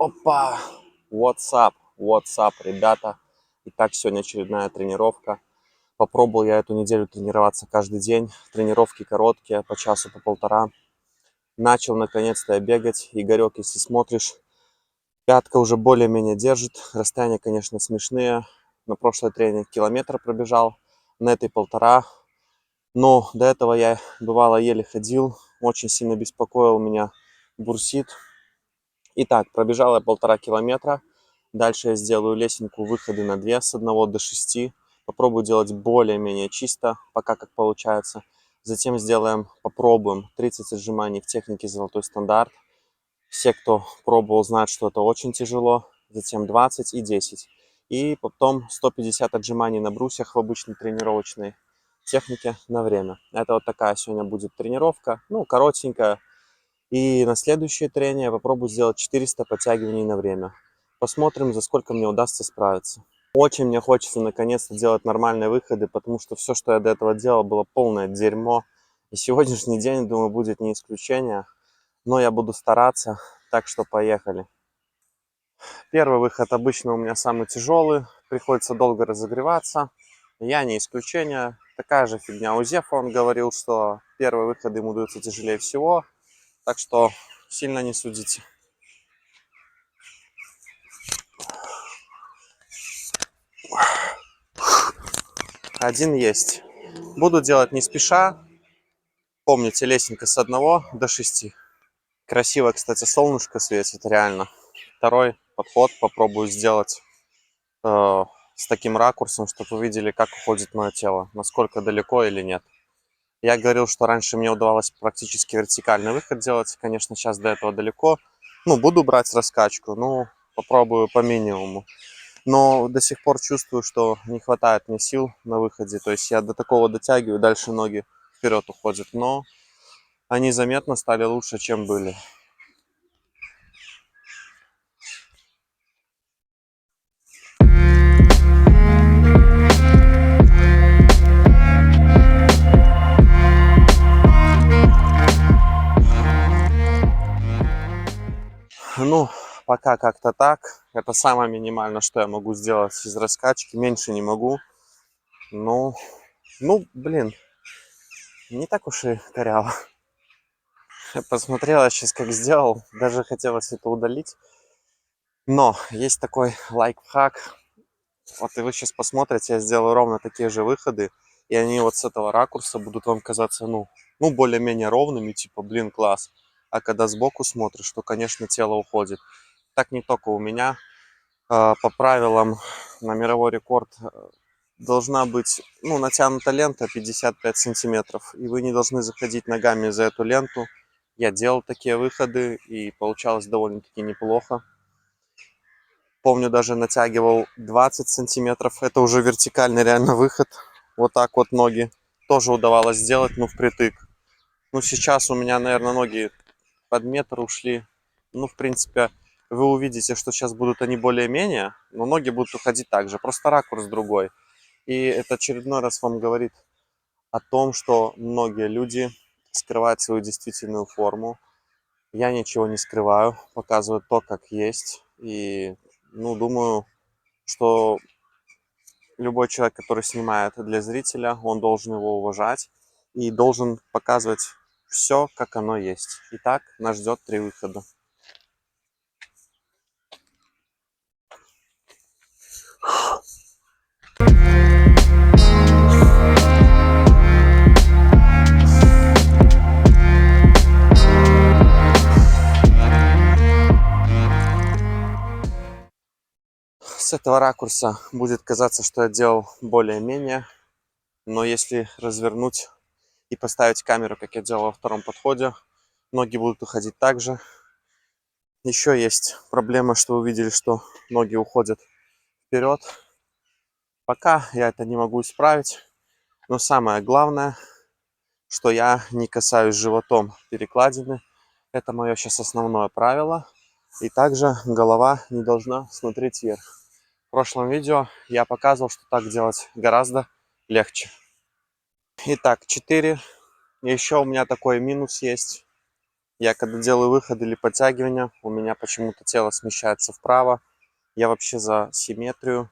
Опа! What's up, ребята? Итак, сегодня очередная тренировка. Попробовал я эту неделю тренироваться каждый день. Тренировки короткие, по часу, по полтора. Начал наконец-то я бегать. Игорек, если смотришь, пятка уже более-менее держит. Расстояния, конечно, смешные. На прошлой тренинг километр пробежал, на этой полтора. Но до этого я, бывало, еле ходил. Очень сильно беспокоил меня бурсит. Итак, пробежал я 1,5 километра. Дальше я сделаю лесенку выходы на 2 с 1 до 6. Попробую делать более-менее чисто, пока как получается. Затем попробуем 30 отжиманий в технике золотой стандарт. Все, кто пробовал, знают, что это очень тяжело. Затем 20 и 10. И потом 150 отжиманий на брусьях в обычной тренировочной технике на время. Это вот такая сегодня будет тренировка. Ну, коротенькая. И на следующее трение я попробую сделать 400 подтягиваний на время. Посмотрим, за сколько мне удастся справиться. Очень мне хочется наконец-то делать нормальные выходы, потому что все, что я до этого делал, было полное дерьмо. И сегодняшний день, думаю, будет не исключение. Но я буду стараться, так что поехали. Первый выход обычно у меня самый тяжелый, приходится долго разогреваться. Я не исключение. Такая же фигня у Зефа, он говорил, что первый выход ему дается тяжелее всего. Так что сильно не судите. Один есть. Буду делать не спеша. Помните, лесенка с 1 до 6. Красиво, кстати, солнышко светит, реально. Второй подход попробую сделать с таким ракурсом, чтобы вы видели, как уходит мое тело, насколько далеко или нет. Я говорил, что раньше мне удавалось практически вертикальный выход делать. Конечно, сейчас до этого далеко. Ну, буду брать раскачку, ну, попробую по минимуму. Но до сих пор чувствую, что не хватает мне сил на выходе. То есть я до такого дотягиваю, дальше ноги вперед уходят. Но они заметно стали лучше, чем были. Ну, пока как-то так. Это самое минимальное, что я могу сделать из раскачки. Меньше не могу. Блин, не так уж и коряво. Я посмотрел, я сейчас как сделал. Даже хотелось это удалить. Но есть такой лайфхак. Вот и вы сейчас посмотрите, я сделаю ровно такие же выходы. И они вот с этого ракурса будут вам казаться, более-менее ровными. Типа, блин, класс. А когда сбоку смотришь, то, конечно, тело уходит. Так не только у меня. По правилам на мировой рекорд должна быть натянута лента 55 сантиметров. И вы не должны заходить ногами за эту ленту. Я делал такие выходы, и получалось довольно-таки неплохо. Помню, даже натягивал 20 сантиметров. Это уже вертикальный реально выход. Вот так вот ноги тоже удавалось сделать, впритык. Сейчас у меня, наверное, ноги под метр ушли. В принципе, вы увидите, что сейчас будут они более-менее, но ноги будут уходить так же, просто ракурс другой. И это очередной раз вам говорит о том, что многие люди скрывают свою действительную форму. Я ничего не скрываю, показываю то, как есть. И, думаю, что любой человек, который снимает для зрителя, он должен его уважать и должен показывать все, как оно есть. Итак, нас ждет 3 выхода. С этого ракурса будет казаться, что я делал более-менее, но если развернуть и поставить камеру, как я делал во втором подходе, ноги будут уходить так же. Еще есть проблема, что вы видели, что ноги уходят вперед. Пока я это не могу исправить, но самое главное, что я не касаюсь животом перекладины. Это мое сейчас основное правило. И также голова не должна смотреть вверх. В прошлом видео я показывал, что так делать гораздо легче. Итак, 4. Еще у меня такой минус есть. Я когда делаю выходы или подтягивания, у меня почему-то тело смещается вправо. Я вообще за симметрию,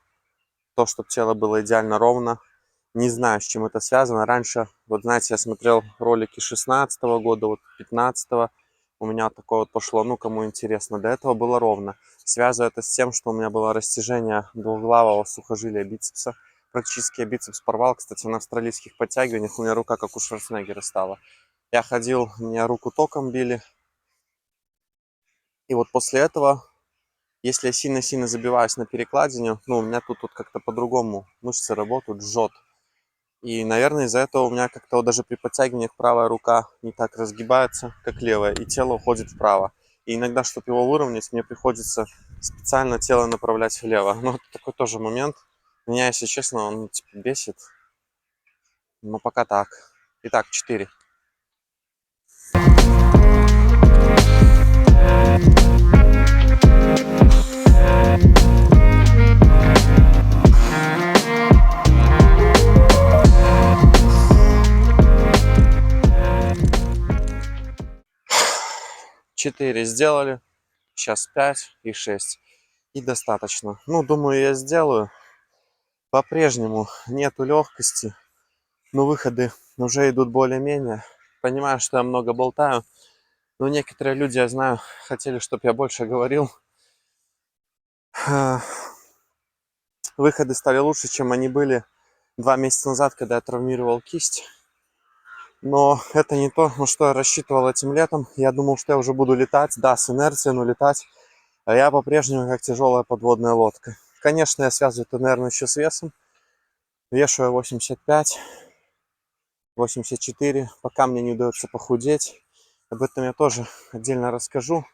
то, чтобы тело было идеально ровно. Не знаю, с чем это связано. Раньше, вот знаете, я смотрел ролики 16-го года, вот 15-го. У меня такое вот пошло, ну, кому интересно. До этого было ровно. Связываю это с тем, что у меня было растяжение двухглавого сухожилия бицепса. Практически я бицепс порвал. Кстати, на австралийских подтягиваниях у меня рука как у Шварценеггера стала. Я ходил, меня руку током били. И вот после этого, если я сильно-сильно забиваюсь на перекладине, ну, у меня тут вот как-то по-другому мышцы работают, жжет. И, наверное, из-за этого у меня как-то вот даже при подтягиваниях правая рука не так разгибается, как левая, и тело уходит вправо. И иногда, чтобы его выровнять, мне приходится специально тело направлять влево. Ну, это такой тоже момент. Меня, если честно, он типа бесит. Но пока так. Итак, 4. 4 сделали. Сейчас 5 и 6. И достаточно. Ну, думаю, я сделаю. По-прежнему нету легкости, но выходы уже идут более-менее. Понимаю, что я много болтаю, но некоторые люди, я знаю, хотели, чтобы я больше говорил. Выходы стали лучше, чем они были 2 месяца назад, когда я травмировал кисть. Но это не то, на что я рассчитывал этим летом. Я думал, что я уже буду летать. Да, с инерцией, но летать. А я по-прежнему как тяжелая подводная лодка. Конечно, я связываю это, наверное, еще с весом. Вешу я 85, 84. Пока мне не удается похудеть. Об этом я тоже отдельно расскажу.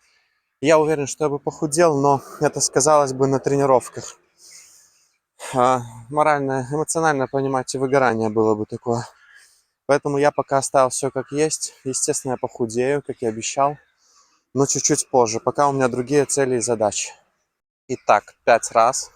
Я уверен, что я бы похудел, но это сказалось бы на тренировках. Моральное, эмоциональное, понимаете, выгорание было бы такое. Поэтому я пока оставил все как есть. Естественно, я похудею, как и обещал, но чуть-чуть позже, пока у меня другие цели и задачи. Итак, 5 раз.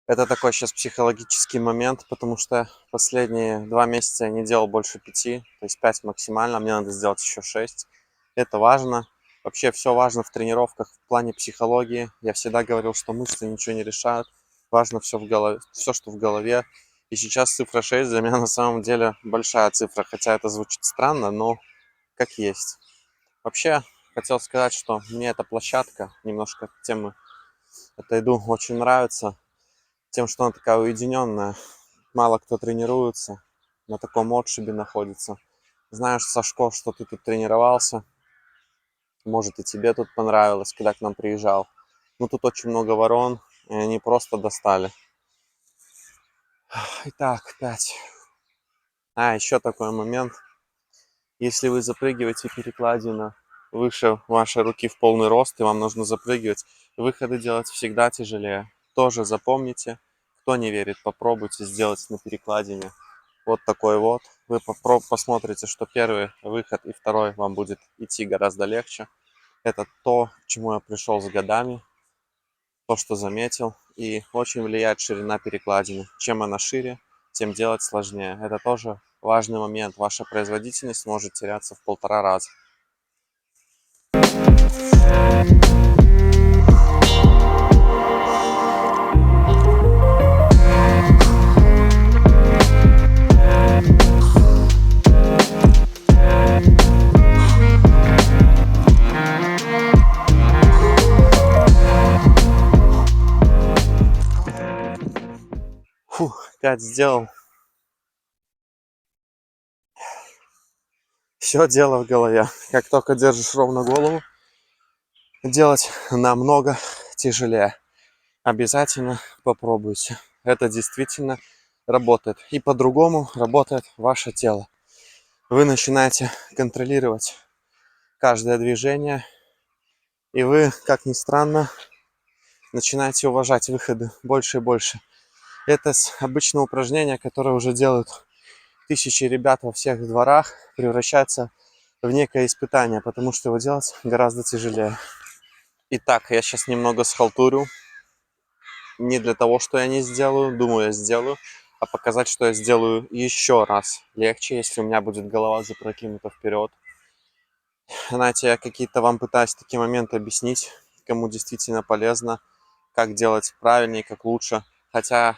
Это такой сейчас психологический момент, потому что последние 2 месяца я не делал больше 5, то есть 5 максимально, мне надо сделать еще 6. Это важно. Вообще все важно в тренировках в плане психологии. Я всегда говорил, что мышцы ничего не решают. Важно все в голове, все, что в голове. И сейчас цифра 6 для меня на самом деле большая цифра, хотя это звучит странно, но как есть. Вообще, хотел сказать, что мне эта площадка, немножко от темы отойду, очень нравится. Тем, что она такая уединенная. Мало кто тренируется, на таком отшибе находится. Знаешь, Сашко, что ты тут тренировался. Может, и тебе тут понравилось, когда к нам приезжал. Ну, тут очень много ворон, и они просто достали. Итак, 5. Еще такой момент. Если вы запрыгиваете перекладина выше вашей руки в полный рост, и вам нужно запрыгивать, выходы делать всегда тяжелее. Тоже запомните. Кто не верит, попробуйте сделать на перекладине. Вот такой вот. Вы посмотрите, что первый выход и второй вам будет идти гораздо легче. Это то, к чему я пришел с годами, то, что заметил. И очень влияет ширина перекладины. Чем она шире, тем делать сложнее. Это тоже важный момент. Ваша производительность может теряться в 1,5 раза. Фух, 5 сделал. Все дело в голове. Как только держишь ровно голову, делать намного тяжелее. Обязательно попробуйте. Это действительно работает. И по-другому работает ваше тело. Вы начинаете контролировать каждое движение. И вы, как ни странно, начинаете уважать выходы больше и больше. Это обычное упражнение, которое уже делают тысячи ребят во всех дворах, превращается в некое испытание, потому что его делать гораздо тяжелее. Итак, я сейчас немного схалтурю. Не для того, что я не сделаю, думаю, я сделаю, а показать, что я сделаю еще раз легче, если у меня будет голова запрокинута вперед. Знаете, я какие-то вам пытаюсь такие моменты объяснить, кому действительно полезно, как делать правильнее, как лучше. Хотя,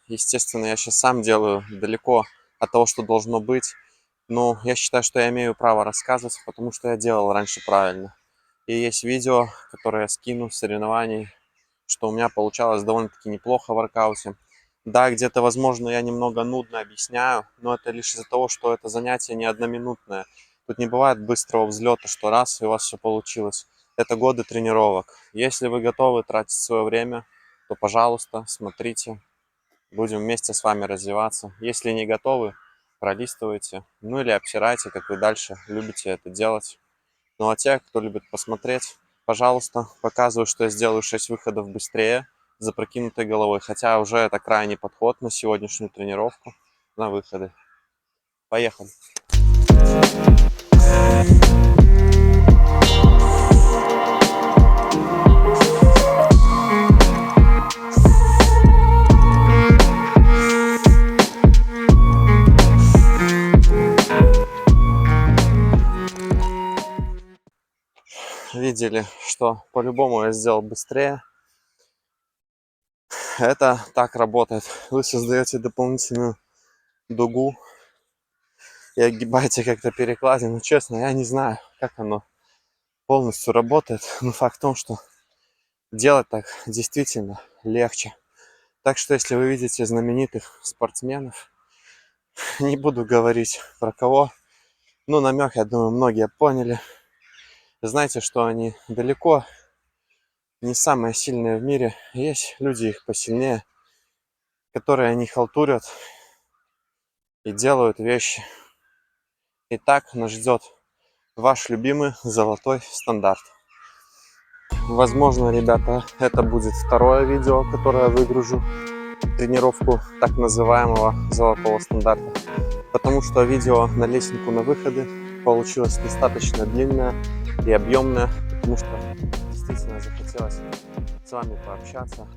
естественно, я сейчас сам делаю далеко от того, что должно быть. Но я считаю, что я имею право рассказывать, потому что я делал раньше правильно. И есть видео, которые я скину с соревнований, что у меня получалось довольно-таки неплохо в воркауте. Да, где-то, возможно, я немного нудно объясняю, но это лишь из-за того, что это занятие не одноминутное. Тут не бывает быстрого взлета, что раз, и у вас все получилось. Это годы тренировок. Если вы готовы тратить свое время, то, пожалуйста, смотрите. Будем вместе с вами развиваться. Если не готовы, пролистывайте. Ну или обсирайте, как вы дальше любите это делать. Ну а те, кто любит посмотреть, пожалуйста, показываю, что я сделаю 6 выходов быстрее, запрокинутой головой. Хотя уже это крайний подход на сегодняшнюю тренировку, на выходы. Поехали. Видели, что по-любому я сделал быстрее. Это так работает. Вы создаете дополнительную дугу и огибаете как-то перекладину. Честно, я не знаю, как оно полностью работает, но факт в том, что делать так действительно легче. Так что, если вы видите знаменитых спортсменов, не буду говорить про кого, но намек, я думаю, многие поняли. Знаете, что они далеко не самые сильные в мире. Есть люди их посильнее, которые не халтурят и делают вещи. Итак, нас ждет ваш любимый золотой стандарт. Возможно, ребята, это будет второе видео, которое я выгружу. Тренировку так называемого золотого стандарта. Потому что видео на лесенку на выходы получилось достаточно длинное и объемное, потому что действительно захотелось с вами пообщаться.